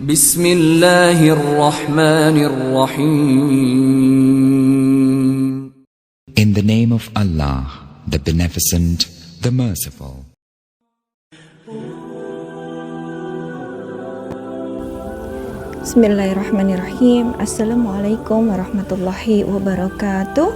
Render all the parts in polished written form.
Bismillahirrahmanirrahim. In the name of Allah, the Beneficent, the Merciful. Bismillahirrahmanirrahim. Assalamualaikum warahmatullahi wabarakatuh.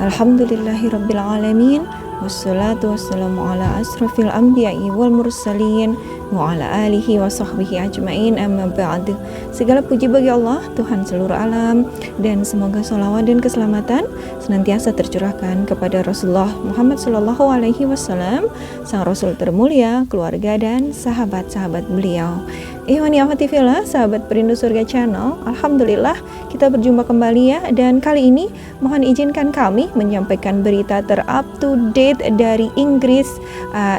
Alhamdulillahirabbil alamin. Wassalatu wassalamu ala asrafil anbiya'i wal mursalin wa ala alihi wa sahbihi ajma'in, amma ba'd. Segala puji bagi Allah, Tuhan seluruh alam, dan semoga salawat dan keselamatan senantiasa tercurahkan kepada Rasulullah Muhammad sallallahu alaihi wasallam, sang Rasul termulia, keluarga dan sahabat-sahabat beliau. Ihwani ahwati fillah, sahabat Perindu Surga Channel, alhamdulillah kita berjumpa kembali ya, dan kali ini mohon izinkan kami menyampaikan berita ter-up to date dari Inggris,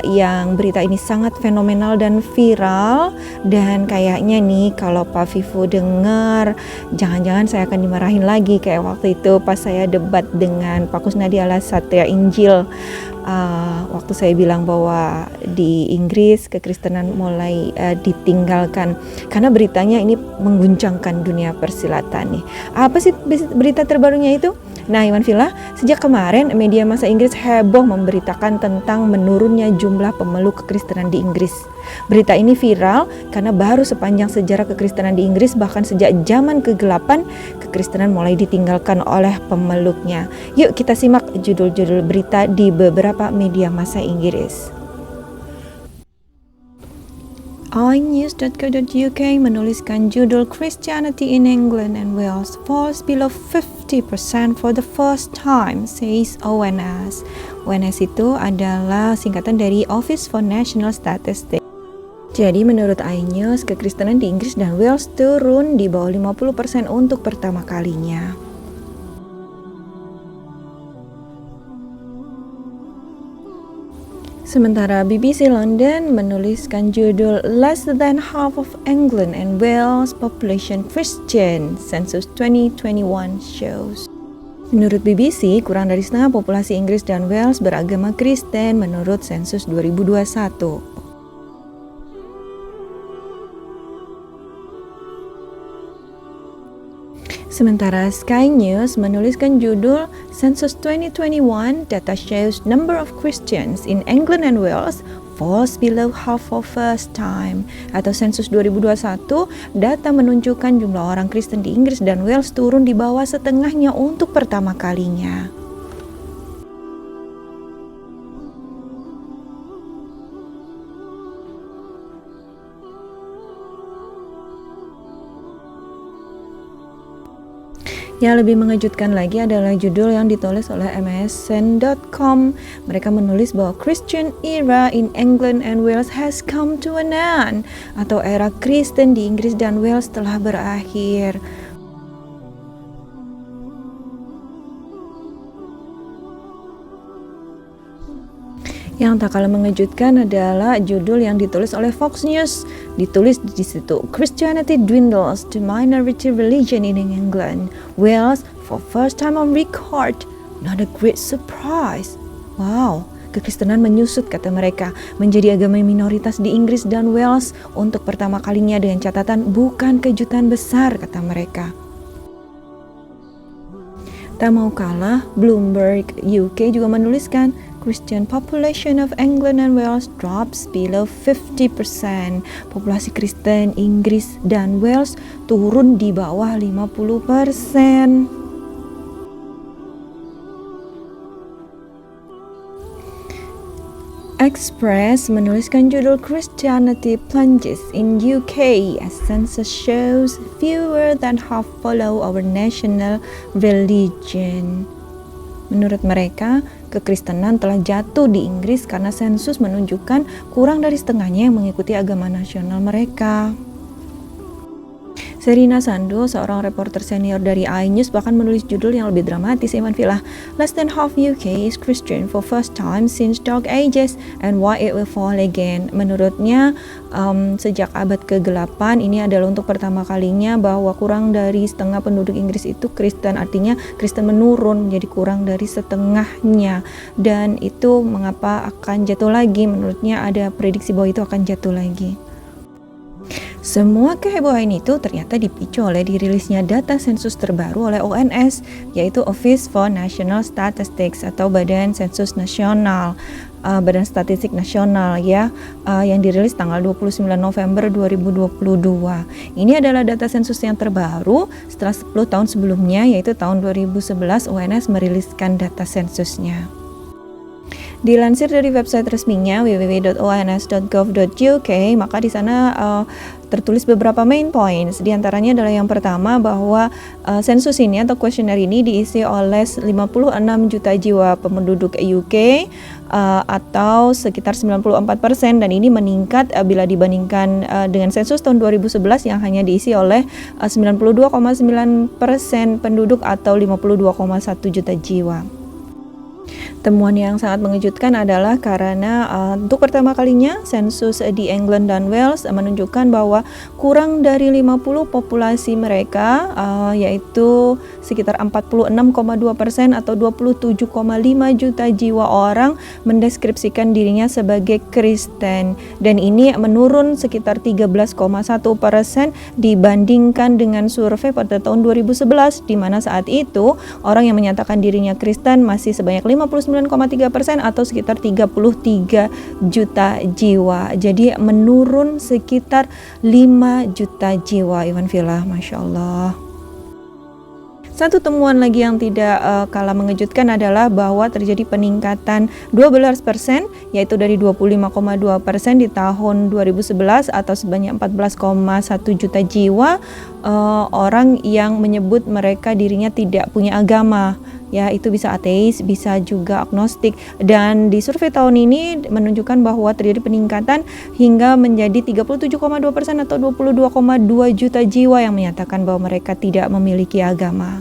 yang berita ini sangat fenomenal dan viral, dan kayaknya nih kalau Pak Vivo dengar, jangan-jangan saya akan dimarahin lagi kayak waktu itu pas saya debat dengan Pak Kusnadi alias Satria Injil. Waktu saya bilang bahwa di Inggris kekristenan mulai ditinggalkan, karena beritanya ini mengguncangkan dunia persilatan nih. Apa sih berita terbarunya itu? Nah, Iwan Villa, sejak kemarin media massa Inggris heboh memberitakan tentang menurunnya jumlah pemeluk kekristenan di Inggris. Berita ini viral karena baru sepanjang sejarah kekristenan di Inggris, bahkan sejak zaman kegelapan, kekristenan mulai ditinggalkan oleh pemeluknya. Yuk kita simak judul-judul berita di beberapa media massa Inggris. iNews.co.uk menuliskan judul Christianity in England and Wales falls below 50% for the first time, says ONS. ONS itu adalah singkatan dari Office for National Statistics. Jadi menurut iNews, kekristenan di Inggris dan Wales turun di bawah 50% untuk pertama kalinya. Sementara BBC London menuliskan judul Less than half of England and Wales population Christian, Census 2021 shows. Menurut BBC, kurang dari setengah populasi Inggris dan Wales beragama Kristen menurut sensus 2021. Sementara Sky News menuliskan judul Census 2021 data shows number of Christians in England and Wales falls below half for first time. Atau Sensus 2021, data menunjukkan jumlah orang Kristen di Inggris dan Wales turun di bawah setengahnya untuk pertama kalinya. Yang lebih mengejutkan lagi adalah judul yang ditulis oleh MSN.com. Mereka menulis bahwa Christian era in England and Wales has come to an end, atau era Kristen di Inggris dan Wales telah berakhir. Yang tak kalah mengejutkan adalah judul yang ditulis oleh Fox News. Ditulis di situ, Christianity dwindles to minority religion in England, Wales for first time on record, not a great surprise. Wow, kekristenan menyusut kata mereka, menjadi agama minoritas di Inggris dan Wales untuk pertama kalinya, dengan catatan bukan kejutan besar kata mereka. Tak mau kalah, Bloomberg UK juga menuliskan Christian population of England and Wales drops below 50%. Populasi Kristen Inggris dan Wales turun di bawah 50%. Express menuliskan judul Christianity plunges in UK as census shows fewer than half follow our national religion. Menurut mereka, kekristenan telah jatuh di Inggris karena sensus menunjukkan kurang dari setengahnya yang mengikuti agama nasional mereka. Serina Sandu, seorang reporter senior dari iNews, bahkan menulis judul yang lebih dramatis, Iman Villa. Less than half UK is Christian for first time since Dark Ages and why it will fall again. Menurutnya, sejak abad ke-8 ini adalah untuk pertama kalinya bahwa kurang dari setengah penduduk Inggris itu Kristen. Artinya Kristen menurun menjadi kurang dari setengahnya. Dan itu mengapa akan jatuh lagi? Menurutnya ada prediksi bahwa itu akan jatuh lagi. Semua kehebohan itu ternyata dipicu oleh dirilisnya data sensus terbaru oleh ONS, yaitu Office for National Statistics atau Badan Sensus Nasional, Badan Statistik Nasional ya, yang dirilis tanggal 29 November 2022. Ini adalah data sensus yang terbaru setelah 10 tahun sebelumnya, yaitu tahun 2011 ONS meriliskan data sensusnya. Dilansir dari website resminya www.ons.gov.uk, maka di sana tertulis beberapa main points. Di antaranya adalah yang pertama bahwa sensus ini atau kuesioner ini diisi oleh 56 juta jiwa penduduk UK atau sekitar 94%, dan ini meningkat bila dibandingkan dengan sensus tahun 2011 yang hanya diisi oleh 92,9% penduduk atau 52,1 juta jiwa. Temuan yang sangat mengejutkan adalah karena untuk pertama kalinya sensus di England dan Wales menunjukkan bahwa kurang dari 50 populasi mereka, yaitu sekitar 46,2% atau 27,5 juta jiwa orang mendeskripsikan dirinya sebagai Kristen, dan ini menurun sekitar 13,1% dibandingkan dengan survei pada tahun 2011, di mana saat itu orang yang menyatakan dirinya Kristen masih sebanyak 59,3% atau sekitar 33 juta jiwa. Jadi menurun sekitar 5 juta jiwa, Iwan Villa, Masya Allah. Satu temuan lagi yang tidak kalah mengejutkan adalah bahwa terjadi peningkatan 12%, yaitu dari 25,2% di tahun 2011 atau sebanyak 14,1 juta jiwa orang yang menyebut mereka dirinya tidak punya agama. Ya, itu bisa ateis, bisa juga agnostik, dan di survei tahun ini menunjukkan bahwa terjadi peningkatan hingga menjadi 37,2% atau 22,2 juta jiwa yang menyatakan bahwa mereka tidak memiliki agama.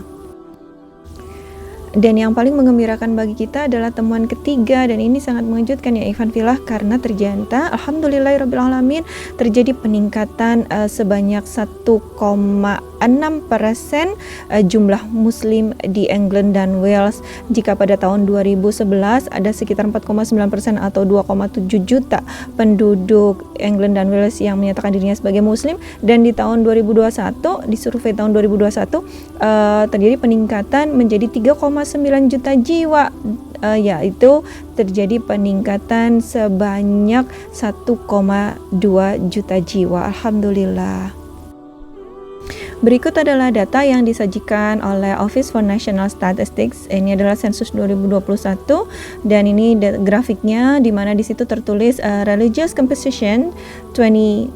Dan yang paling menggembirakan bagi kita adalah temuan ketiga, dan ini sangat mengejutkan ya Ivan Filah, karena ternyata alhamdulillahirrabbilalamin terjadi peningkatan sebanyak 1,6% jumlah muslim di England dan Wales. Jika pada tahun 2011 ada sekitar 4,9% atau 2,7 juta penduduk England dan Wales yang menyatakan dirinya sebagai muslim, dan di tahun 2021, di survei tahun 2021 terjadi peningkatan menjadi 3,9 juta jiwa, yaitu terjadi peningkatan sebanyak 1,2 juta jiwa. Alhamdulillah. Berikut adalah data yang disajikan oleh Office for National Statistics. Ini adalah sensus 2021, dan ini grafiknya di mana di situ tertulis religious composition 2011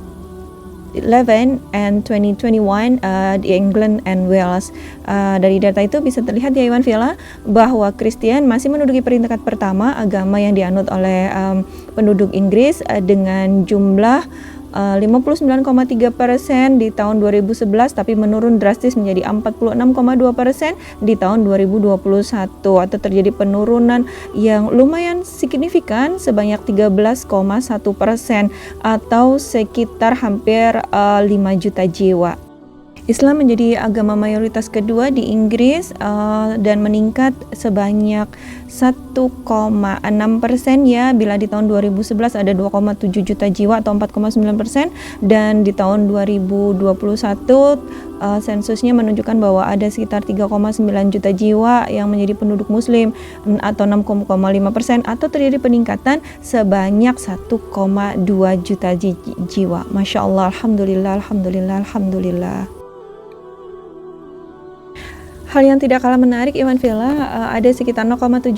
and 2021 di England and Wales. Dari data itu bisa terlihat ya Iwan Villa bahwa Kristen masih menduduki peringkat pertama agama yang dianut oleh penduduk Inggris dengan jumlah 59,3% di tahun 2011, tapi menurun drastis menjadi 46,2% di tahun 2021, atau terjadi penurunan yang lumayan signifikan sebanyak 13,1% atau sekitar hampir 5 juta jiwa. Islam menjadi agama mayoritas kedua di Inggris dan meningkat sebanyak 1,6% ya, bila di tahun 2011 ada 2,7 juta jiwa atau 4,9%, dan di tahun 2021 sensusnya menunjukkan bahwa ada sekitar 3,9 juta jiwa yang menjadi penduduk muslim atau 6,5%, atau terjadi peningkatan sebanyak 1,2 juta jiwa. Masya Allah, alhamdulillah, alhamdulillah, alhamdulillah. Hal yang tidak kalah menarik Iwan Villa, ada sekitar 0,7%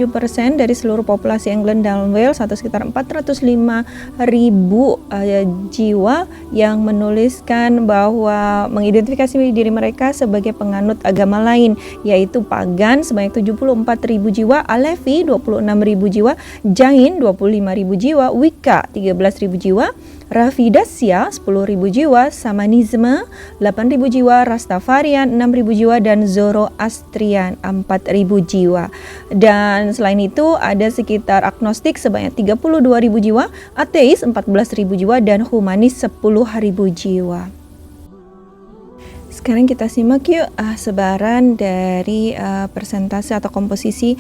dari seluruh populasi England dan Wales atau sekitar 405.000 jiwa yang menuliskan bahwa mengidentifikasi diri mereka sebagai penganut agama lain, yaitu pagan sebanyak 74.000 jiwa, Alevi 26.000 jiwa, Jain 25.000 jiwa, Wicca 13.000 jiwa, Rafidasya 10.000 jiwa, Samanisme 8.000 jiwa, Rastafarian 6.000 jiwa, dan Zoroastrian 4.000 jiwa. Dan selain itu ada sekitar agnostik sebanyak 32.000 jiwa, ateis 14.000 jiwa, dan humanis 10.000 jiwa. Sekarang kita simak yuk sebaran dari persentase atau komposisi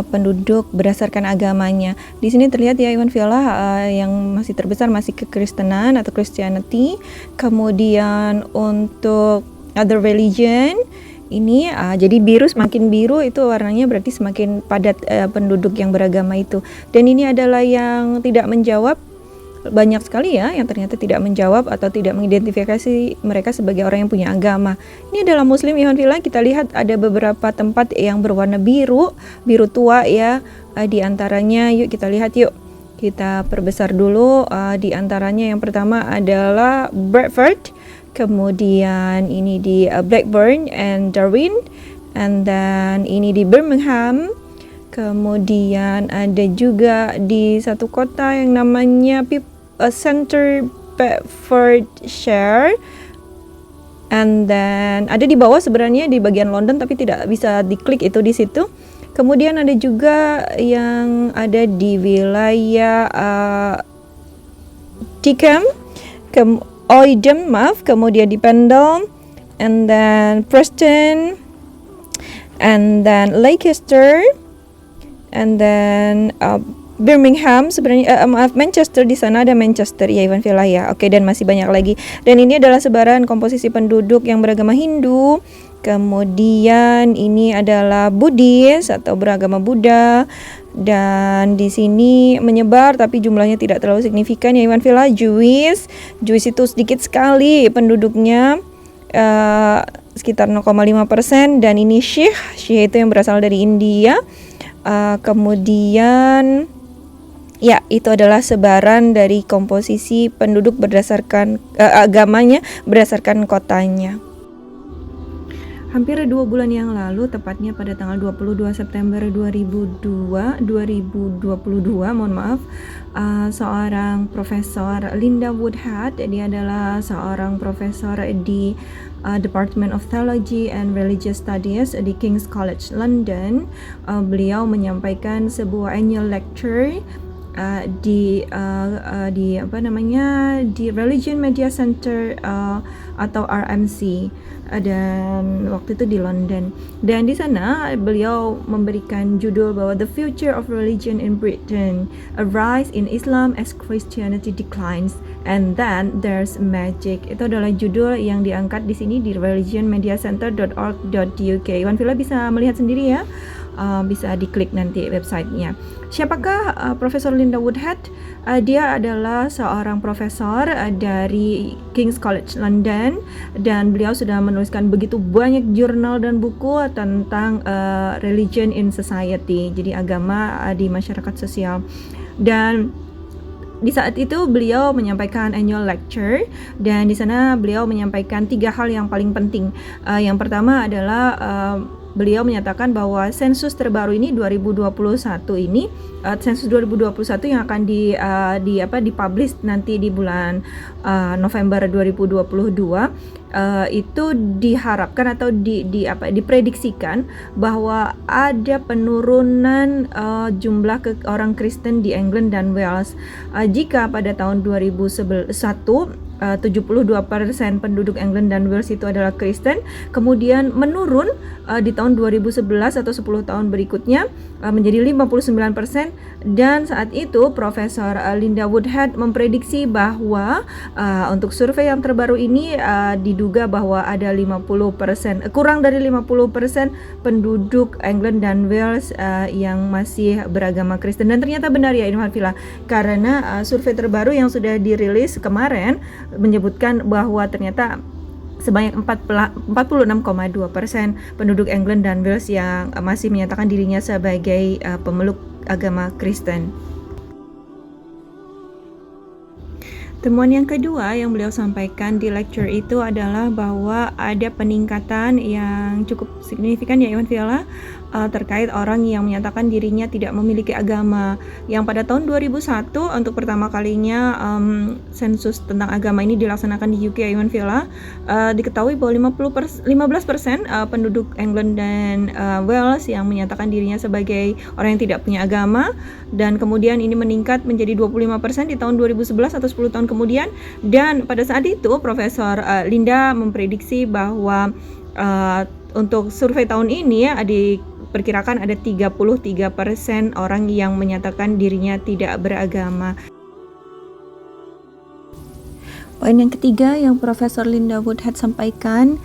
penduduk berdasarkan agamanya. Di sini terlihat ya Iwan Viola, yang masih terbesar masih kekristenan atau Christianity. Kemudian untuk other religion ini jadi biru, semakin biru itu warnanya berarti semakin padat penduduk yang beragama itu. Dan ini adalah yang tidak menjawab. Banyak sekali ya yang ternyata tidak menjawab atau tidak mengidentifikasi mereka sebagai orang yang punya agama. Ini adalah Muslim Iwan Villa. Kita lihat ada beberapa tempat yang berwarna biru, biru tua ya. Di antaranya yuk kita lihat yuk. Kita perbesar dulu. Di antaranya yang pertama adalah Bradford, kemudian ini di Blackburn and Darwin, and then ini di Birmingham. Kemudian ada juga di satu kota yang namanya Center Bedfordshire, and then ada di bawah sebenarnya di bagian London tapi tidak bisa diklik itu di situ. Kemudian ada juga yang ada di wilayah Oldham, kemudian di Pendle, and then Preston, and then Leicester, and then Birmingham sebenarnya Manchester, di sana ada Manchester ya Iwan Villa ya. Oke, dan masih banyak lagi. Dan ini adalah sebaran komposisi penduduk yang beragama Hindu. Kemudian ini adalah Buddhis atau beragama Buddha. Dan di sini menyebar tapi jumlahnya tidak terlalu signifikan ya Iwan Villa. Jewish itu sedikit sekali penduduknya, sekitar 0,5%. Dan ini Sikh itu yang berasal dari India. Kemudian ya, itu adalah sebaran dari komposisi penduduk berdasarkan agamanya, berdasarkan kotanya. Hampir 2 bulan yang lalu, tepatnya pada tanggal 22 September 2022, seorang profesor Linda Woodhead, dia adalah seorang profesor di Department of Theology and Religious Studies di King's College London. Beliau menyampaikan sebuah annual lecture di Religion Media Center atau RMC, dan waktu itu di London. Dan di sana beliau memberikan judul bahwa The Future of Religion in Britain, A Rise in Islam as Christianity Declines, and Then There's Magic. Itu adalah judul yang diangkat di sini di religionmediacenter.org.uk. Iwan Villa bisa melihat sendiri ya. Bisa diklik nanti websitenya. Siapakah Profesor Linda Woodhead? Dia adalah seorang profesor dari King's College London, dan beliau sudah menuliskan begitu banyak jurnal dan buku tentang religion in society, jadi agama di masyarakat sosial. Dan di saat itu beliau menyampaikan annual lecture, dan di sana beliau menyampaikan 3 hal yang paling penting. Yang pertama adalah beliau menyatakan bahwa sensus terbaru ini 2021 ini, sensus 2021 yang akan dipublish nanti di bulan November 2022, itu diharapkan atau diprediksikan bahwa ada penurunan jumlah orang Kristen di England dan Wales. Jika pada tahun 2001 72% penduduk England dan Wales itu adalah Kristen, kemudian menurun di tahun 2011 atau 10 tahun berikutnya menjadi 59%, dan saat itu Profesor Linda Woodhead memprediksi bahwa untuk survei yang terbaru ini diduga bahwa ada 50%, kurang dari 50% penduduk England dan Wales yang masih beragama Kristen. Dan ternyata benar ya Iwan Villa, karena survei terbaru yang sudah dirilis kemarin menyebutkan bahwa ternyata sebanyak 46,2% penduduk England dan Wales yang masih menyatakan dirinya sebagai pemeluk agama Kristen. Temuan yang kedua yang beliau sampaikan di lecture itu adalah bahwa ada peningkatan yang cukup signifikan ya Iwan Villa terkait orang yang menyatakan dirinya tidak memiliki agama. Yang pada tahun 2001 untuk pertama kalinya sensus tentang agama ini dilaksanakan di UK, Iwan Villa, diketahui bahwa 15% penduduk England dan Wales yang menyatakan dirinya sebagai orang yang tidak punya agama, dan kemudian ini meningkat menjadi 25% di tahun 2011 atau 10 tahun kemudian. Dan pada saat itu Profesor Linda memprediksi bahwa untuk survei tahun ini ya, diperkirakan ada 33% orang yang menyatakan dirinya tidak beragama. Poin yang ketiga yang Profesor Linda Woodhead sampaikan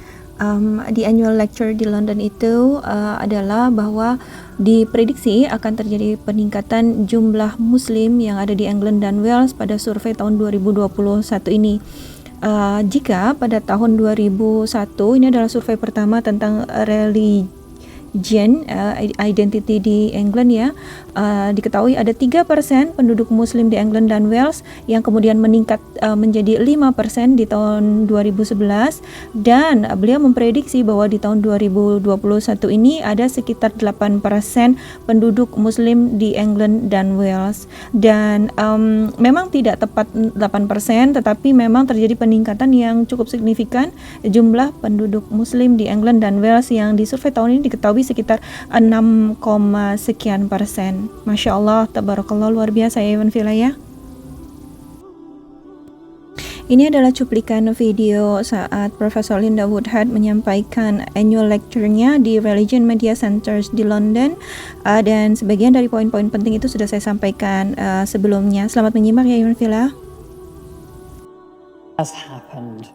di annual lecture di London itu adalah bahwa diprediksi akan terjadi peningkatan jumlah Muslim yang ada di England dan Wales pada survei tahun 2021 ini. Jika pada tahun 2001 ini adalah survei pertama tentang religion identity di England ya, diketahui ada 3% penduduk Muslim di England dan Wales yang kemudian meningkat menjadi 5% di tahun 2011, dan beliau memprediksi bahwa di tahun 2021 ini ada sekitar 8% penduduk Muslim di England dan Wales, dan memang tidak tepat 8%, tetapi memang terjadi peningkatan yang cukup signifikan jumlah penduduk Muslim di England dan Wales yang disurvei tahun ini diketahui sekitar 6, sekian persen. Masya Allah, tabarakallah, luar biasa ya Iwan Villa ya. Ini adalah cuplikan video saat Profesor Linda Woodhead menyampaikan annual lecture-nya di Religion Media Centers di London, dan sebagian dari poin-poin penting itu sudah saya sampaikan sebelumnya. Selamat menyimak ya Iwan Villa. Has happened.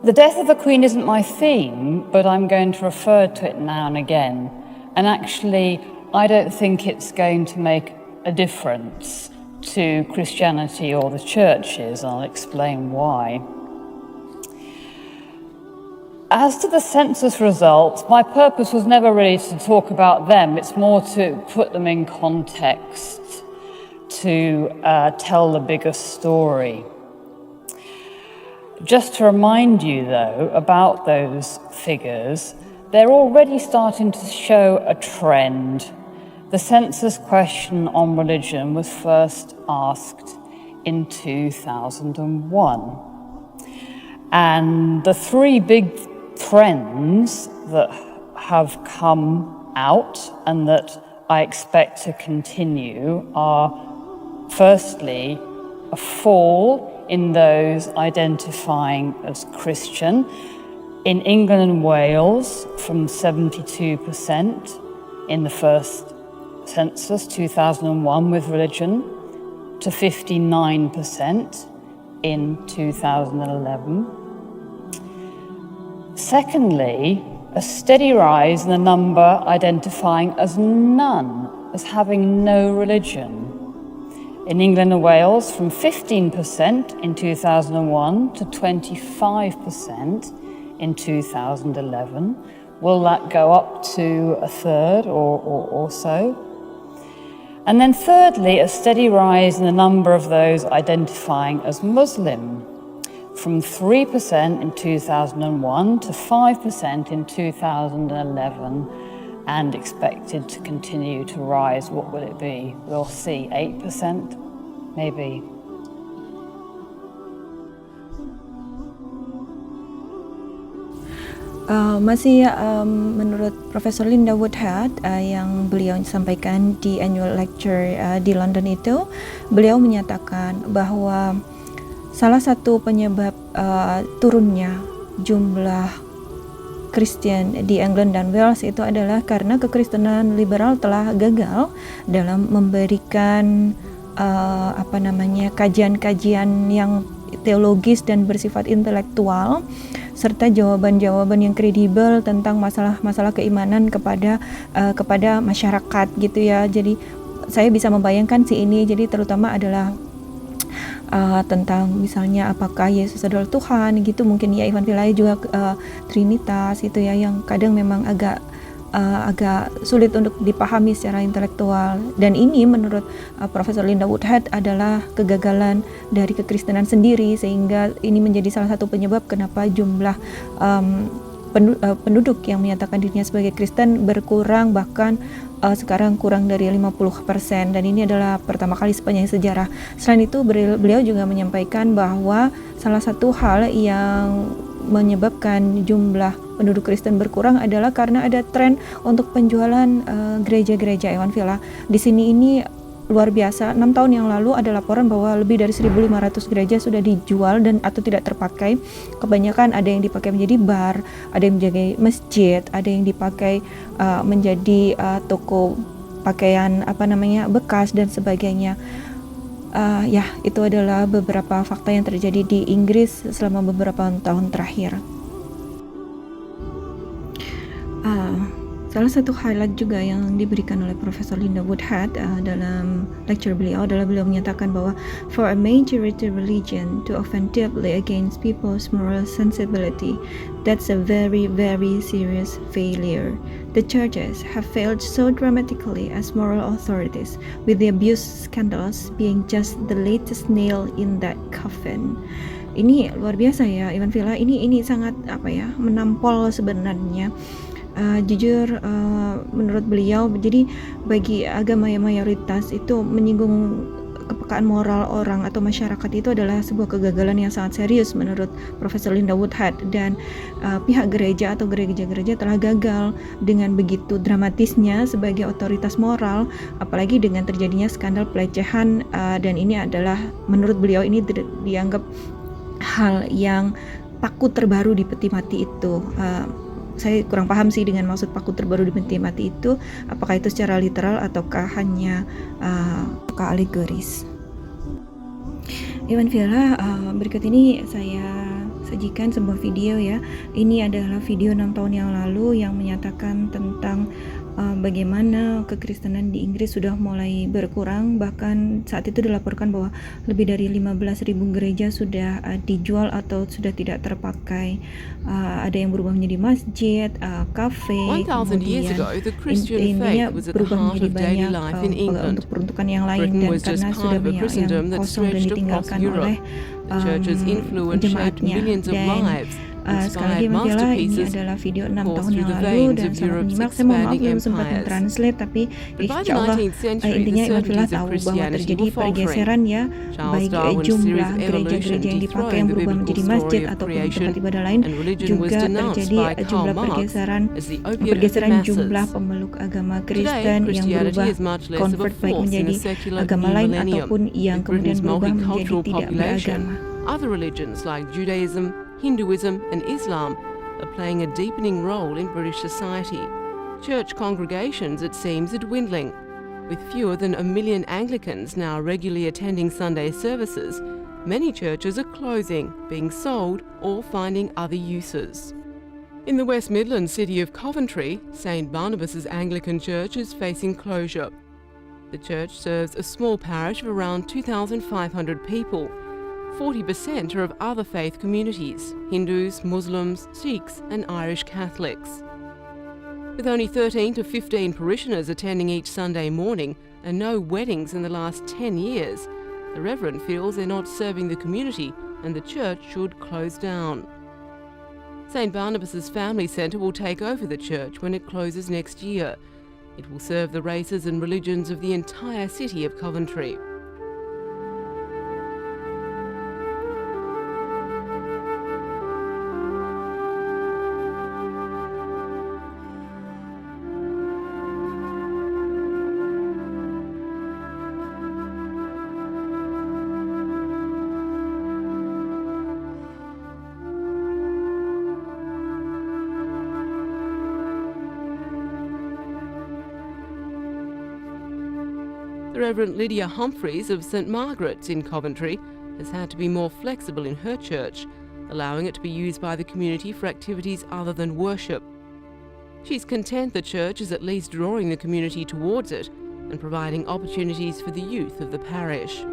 The death of the Queen isn't my theme, but I'm going to refer to it now and again. And actually, I don't think it's going to make a difference to Christianity or the churches. I'll explain why. As to the census results, my purpose was never really to talk about them. It's more to put them in context, to tell the bigger story. Just to remind you, though, about those figures, they're already starting to show a trend. The census question on religion was first asked in 2001. And the three big trends that have come out and that I expect to continue are, firstly, a fall in those identifying as Christian. In England and Wales, from 72% in the first census, 2001, with religion, to 59% in 2011. Secondly, a steady rise in the number identifying as none, as having no religion. In England and Wales, from 15% in 2001 to 25% in 2011. Will that go up to a third or so? And then thirdly, a steady rise in the number of those identifying as Muslim, from 3% in 2001 to 5% in 2011, and expected to continue to rise. What will it be? We'll see, 8%, maybe. Masih menurut Profesor Linda Woodhead yang beliau sampaikan di annual lecture di London itu, beliau menyatakan bahwa salah satu penyebab turunnya jumlah Kristen di England dan Wales itu adalah karena kekristenan liberal telah gagal dalam memberikan kajian-kajian yang teologis dan bersifat intelektual serta jawaban-jawaban yang kredibel tentang masalah-masalah keimanan kepada masyarakat gitu ya. Jadi saya bisa membayangkan ini, jadi terutama adalah tentang misalnya apakah Yesus adalah Tuhan gitu, mungkin ya Ivan Vilaya juga Trinitas itu ya, yang kadang memang agak sulit untuk dipahami secara intelektual. Dan ini menurut Profesor Linda Woodhead adalah kegagalan dari kekristenan sendiri, sehingga ini menjadi salah satu penyebab kenapa jumlah penduduk yang menyatakan dirinya sebagai Kristen berkurang, bahkan sekarang kurang dari 50%, dan ini adalah pertama kali sepanjang sejarah. Selain itu beliau juga menyampaikan bahwa salah satu hal yang menyebabkan jumlah penduduk Kristen berkurang adalah karena ada tren untuk penjualan gereja-gereja Ewan Villa. Di sini ini luar biasa. 6 tahun yang lalu ada laporan bahwa lebih dari 1.500 gereja sudah dijual dan atau tidak terpakai. Kebanyakan ada yang dipakai menjadi bar, ada yang menjadi masjid, ada yang dipakai menjadi toko pakaian bekas dan sebagainya. Ya, itu adalah beberapa fakta yang terjadi di Inggris selama beberapa tahun terakhir. Salah satu highlight juga yang diberikan oleh Profesor Linda Woodhead dalam lecture beliau adalah beliau menyatakan bahwa for a majority religion to offend deeply against people's moral sensibility, that's a very, very serious failure. The churches have failed so dramatically as moral authorities, with the abuse scandals being just the latest nail in that coffin. Ini luar biasa ya, Ewan Villa. Ini sangat menampol sebenarnya. Jujur menurut beliau, jadi bagi agama yang mayoritas itu menyinggung kepekaan moral orang atau masyarakat itu adalah sebuah kegagalan yang sangat serius menurut Profesor Linda Woodhead, dan pihak gereja atau gereja-gereja telah gagal dengan begitu dramatisnya sebagai otoritas moral, apalagi dengan terjadinya skandal pelecehan, dan ini adalah menurut beliau ini dianggap hal yang paku terbaru di peti mati itu. Saya kurang paham sih dengan maksud paku terbaru di peti mati itu, apakah itu secara literal ataukah hanya alegoris. Ewan Villa, berikut ini saya sajikan sebuah video ya. Ini adalah video 6 tahun yang lalu yang menyatakan tentang bagaimana kekristenan di Inggris sudah mulai berkurang. Bahkan saat itu dilaporkan bahwa lebih dari 15.000 gereja sudah dijual atau sudah tidak terpakai. Ada yang berubah menjadi masjid, kafe, kemudian intinya berubah menjadi banyak untuk peruntukan yang lain, dan karena sudah banyak yang kosong dan ditinggalkan oleh jemaatnya. Dan sekali lagi Villa, ini adalah video 6 tahun yang lalu dan sangat menyimak. Saya mohon maaf belum sempat mentranslate, tapi insyaallah intinya Ewan Villa tahu bahwa terjadi pergeseran ya, baik jumlah gereja-gereja yang dipakai yang berubah menjadi masjid ataupun tempat ibadah lain, juga terjadi jumlah pergeseran jumlah pemeluk agama Kristen yang berubah convert baik menjadi agama lain ataupun yang kemudian berubah menjadi tidak beragama. Other religions like Judaism, Hinduism and Islam are playing a deepening role in British society. Church congregations, it seems, are dwindling. With fewer than 1 million Anglicans now regularly attending Sunday services, many churches are closing, being sold or finding other uses. In the West Midlands city of Coventry, St Barnabas's Anglican Church is facing closure. The church serves a small parish of around 2,500 people. 40% are of other faith communities: Hindus, Muslims, Sikhs and Irish Catholics. With only 13 to 15 parishioners attending each Sunday morning and no weddings in the last 10 years, the Reverend feels they're not serving the community and the church should close down. St Barnabas's Family Centre will take over the church when it closes next year. It will serve the races and religions of the entire city of Coventry. The Reverend Lydia Humphreys of St Margaret's in Coventry has had to be more flexible in her church, allowing it to be used by the community for activities other than worship. She's content the church is at least drawing the community towards it and providing opportunities for the youth of the parish.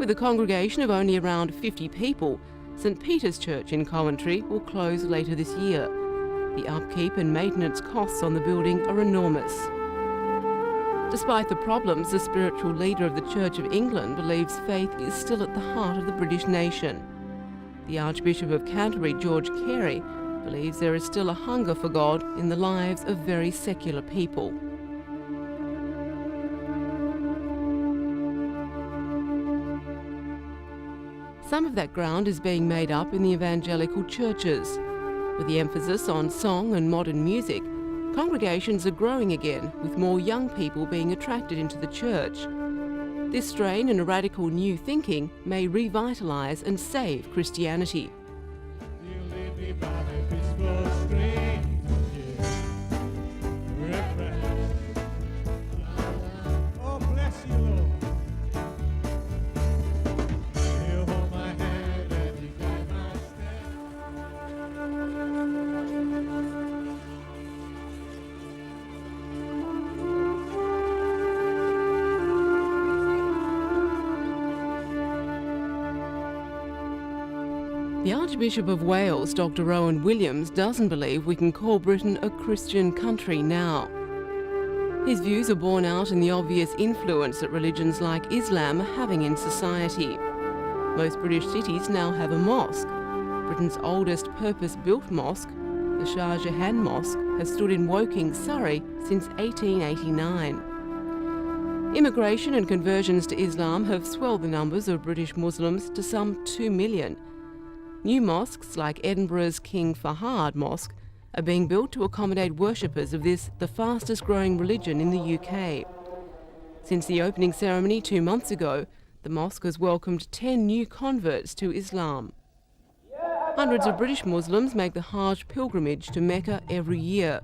with a congregation of only around 50 people, St Peter's Church in Coventry will close later this year. The upkeep and maintenance costs on the building are enormous. Despite the problems, the spiritual leader of the Church of England believes faith is still at the heart of the British nation. The Archbishop of Canterbury, George Carey, believes there is still a hunger for God in the lives of very secular people. Some of that ground is being made up in the evangelical churches. With the emphasis on song and modern music, congregations are growing again, with more young people being attracted into the church. This strain and radical new thinking may revitalise and save Christianity. The Archbishop of Wales, Dr. Rowan Williams, doesn't believe we can call Britain a Christian country now. His views are borne out in the obvious influence that religions like Islam are having in society. Most British cities now have a mosque. Britain's oldest purpose-built mosque, the Shah Jahan Mosque, has stood in Woking, Surrey since 1889. Immigration and conversions to Islam have swelled the numbers of British Muslims to some 2 million. New mosques like Edinburgh's King Fahad Mosque are being built to accommodate worshippers of this, the fastest growing religion in the UK. Since the opening ceremony 2 months ago, the mosque has welcomed 10 new converts to Islam. Hundreds of British Muslims make the Hajj pilgrimage to Mecca every year.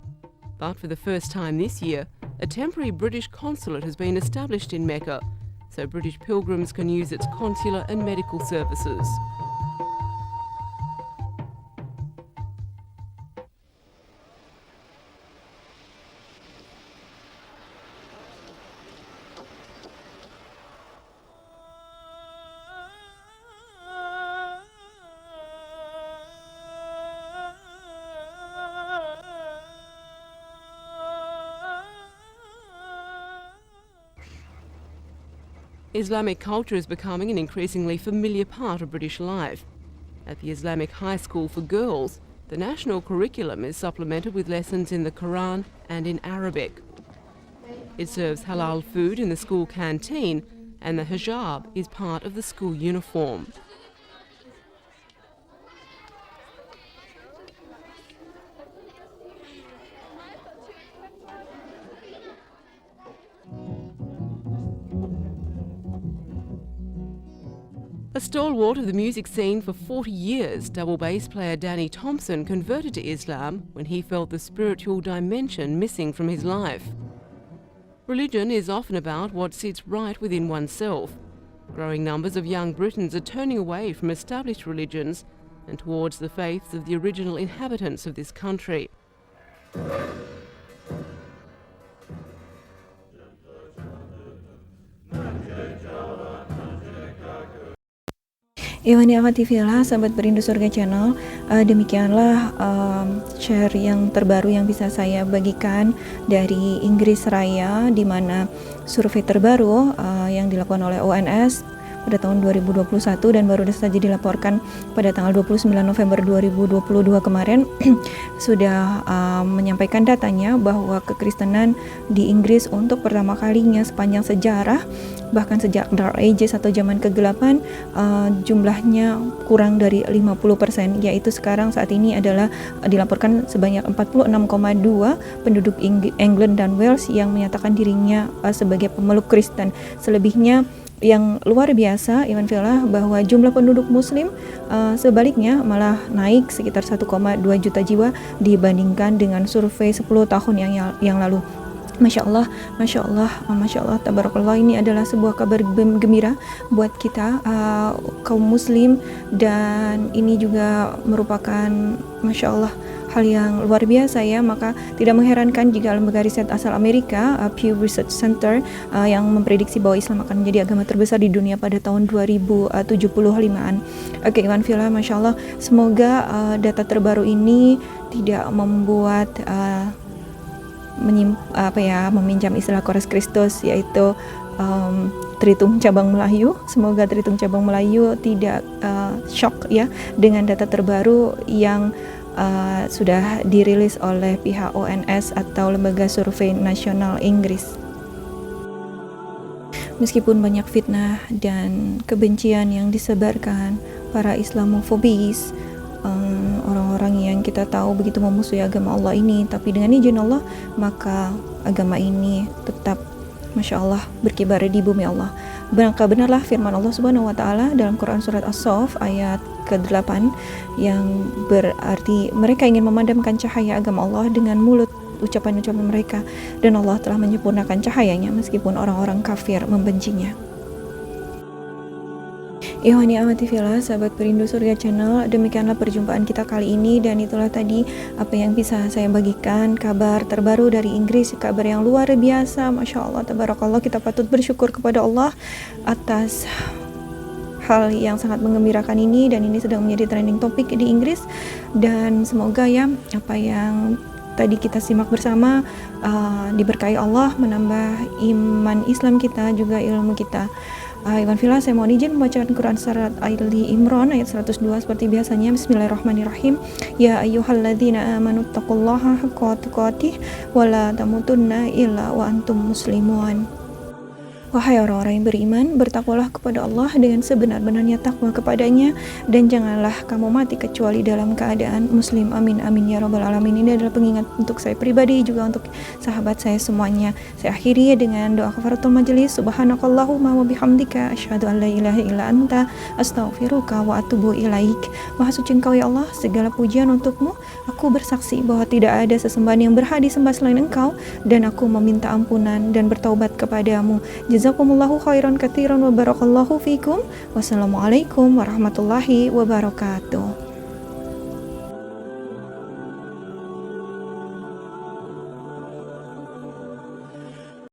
But for the first time this year, a temporary British consulate has been established in Mecca, so British pilgrims can use its consular and medical services. Islamic culture is becoming an increasingly familiar part of British life. At the Islamic High School for Girls, the national curriculum is supplemented with lessons in the Quran and in Arabic. It serves halal food in the school canteen, and the hijab is part of the school uniform. A stalwart of the music scene for 40 years, double bass player Danny Thompson converted to Islam when he felt the spiritual dimension missing from his life. Religion is often about what sits right within oneself. Growing numbers of young Britons are turning away from established religions and towards the faiths of the original inhabitants of this country. Iwani Akatifillah, sahabat Berindu Surga Channel, demikianlah share yang terbaru yang bisa saya bagikan dari Inggris Raya, di mana survei terbaru yang dilakukan oleh ONS pada tahun 2021 dan baru saja dilaporkan pada tanggal 29 November 2022 kemarin sudah menyampaikan datanya bahwa kekristenan di Inggris untuk pertama kalinya sepanjang sejarah, bahkan sejak Dark Ages atau zaman kegelapan, jumlahnya kurang dari 50%, yaitu sekarang saat ini adalah dilaporkan sebanyak 46,2 penduduk England dan Wales yang menyatakan dirinya sebagai pemeluk Kristen. Selebihnya yang luar biasa, Iwan Villa, bahwa jumlah penduduk Muslim sebaliknya malah naik sekitar 1,2 juta jiwa dibandingkan dengan survei 10 tahun yang lalu. Masya Allah, Masya Allah, Masya Allah, Tabarakallah. Ini adalah sebuah kabar gembira buat kita kaum muslim, dan ini juga merupakan Masya Allah hal yang luar biasa ya. Maka tidak mengherankan jika lembaga riset asal Amerika, Pew Research Center, yang memprediksi bahwa Islam akan menjadi agama terbesar di dunia pada tahun 2075-an. Oke, Iwan Villa, Masya Allah, semoga data terbaru ini tidak membuat meminjam istilah Kores Kristus, yaitu Tritung Cabang Melayu. Semoga Tritung Cabang Melayu tidak shock ya dengan data terbaru yang sudah dirilis oleh pihak ONS atau Lembaga Survei Nasional Inggris. Meskipun banyak fitnah dan kebencian yang disebarkan para Islamofobis, orang-orang yang kita tahu begitu memusuhi agama Allah ini, tapi dengan izin Allah maka agama ini tetap Masya Allah berkibar di bumi Allah. Benarlah firman Allah Subhanahu wa Ta'ala dalam Quran Surat As-Saff ayat ke-8 yang berarti mereka ingin memadamkan cahaya agama Allah dengan mulut ucapan-ucapan mereka, dan Allah telah menyempurnakan cahayanya meskipun orang-orang kafir membencinya. Ikhwani amati fillah, sahabat perindu surga channel, demikianlah perjumpaan kita kali ini, dan itulah tadi apa yang bisa saya bagikan, kabar terbaru dari Inggris, kabar yang luar biasa. Masya Allah, tabarakallah, kita patut bersyukur kepada Allah atas hal yang sangat menggembirakan ini, dan ini sedang menjadi trending topik di Inggris. Dan semoga ya apa yang tadi kita simak bersama diberkahi Allah, menambah iman Islam kita, juga ilmu kita. Iwan Villa, saya mohon izin membacakan Quran Surat Ali Imran ayat 102 seperti biasanya. Bismillahirrahmanirrahim. Ya ayyuhalladzina amanu taqullaha haqqa tuqatih wa la tamutunna illa wa antum muslimun. Wahai orang-orang yang beriman, bertakwalah kepada Allah dengan sebenar-benarnya takwa kepadanya, dan janganlah kamu mati kecuali dalam keadaan muslim. Amin amin ya rabbal alamin. Ini adalah pengingat untuk saya pribadi, juga untuk sahabat saya semuanya. Saya akhiri dengan doa kafaratul majelis. Subhanakallahumma wa bihamdika asyhadu an la ilaha illa anta astaghfiruka wa atubu ilaik. Maha suci Engkau ya Allah, segala pujian untukmu. Aku bersaksi bahwa tidak ada sesembahan yang berhak disembah selain Engkau, dan aku meminta ampunan dan bertaubat kepadamu. Jazakumullahu khairan katsiran wa barakallahu fikum. Wassalamualaikum warahmatullahi wabarakatuh.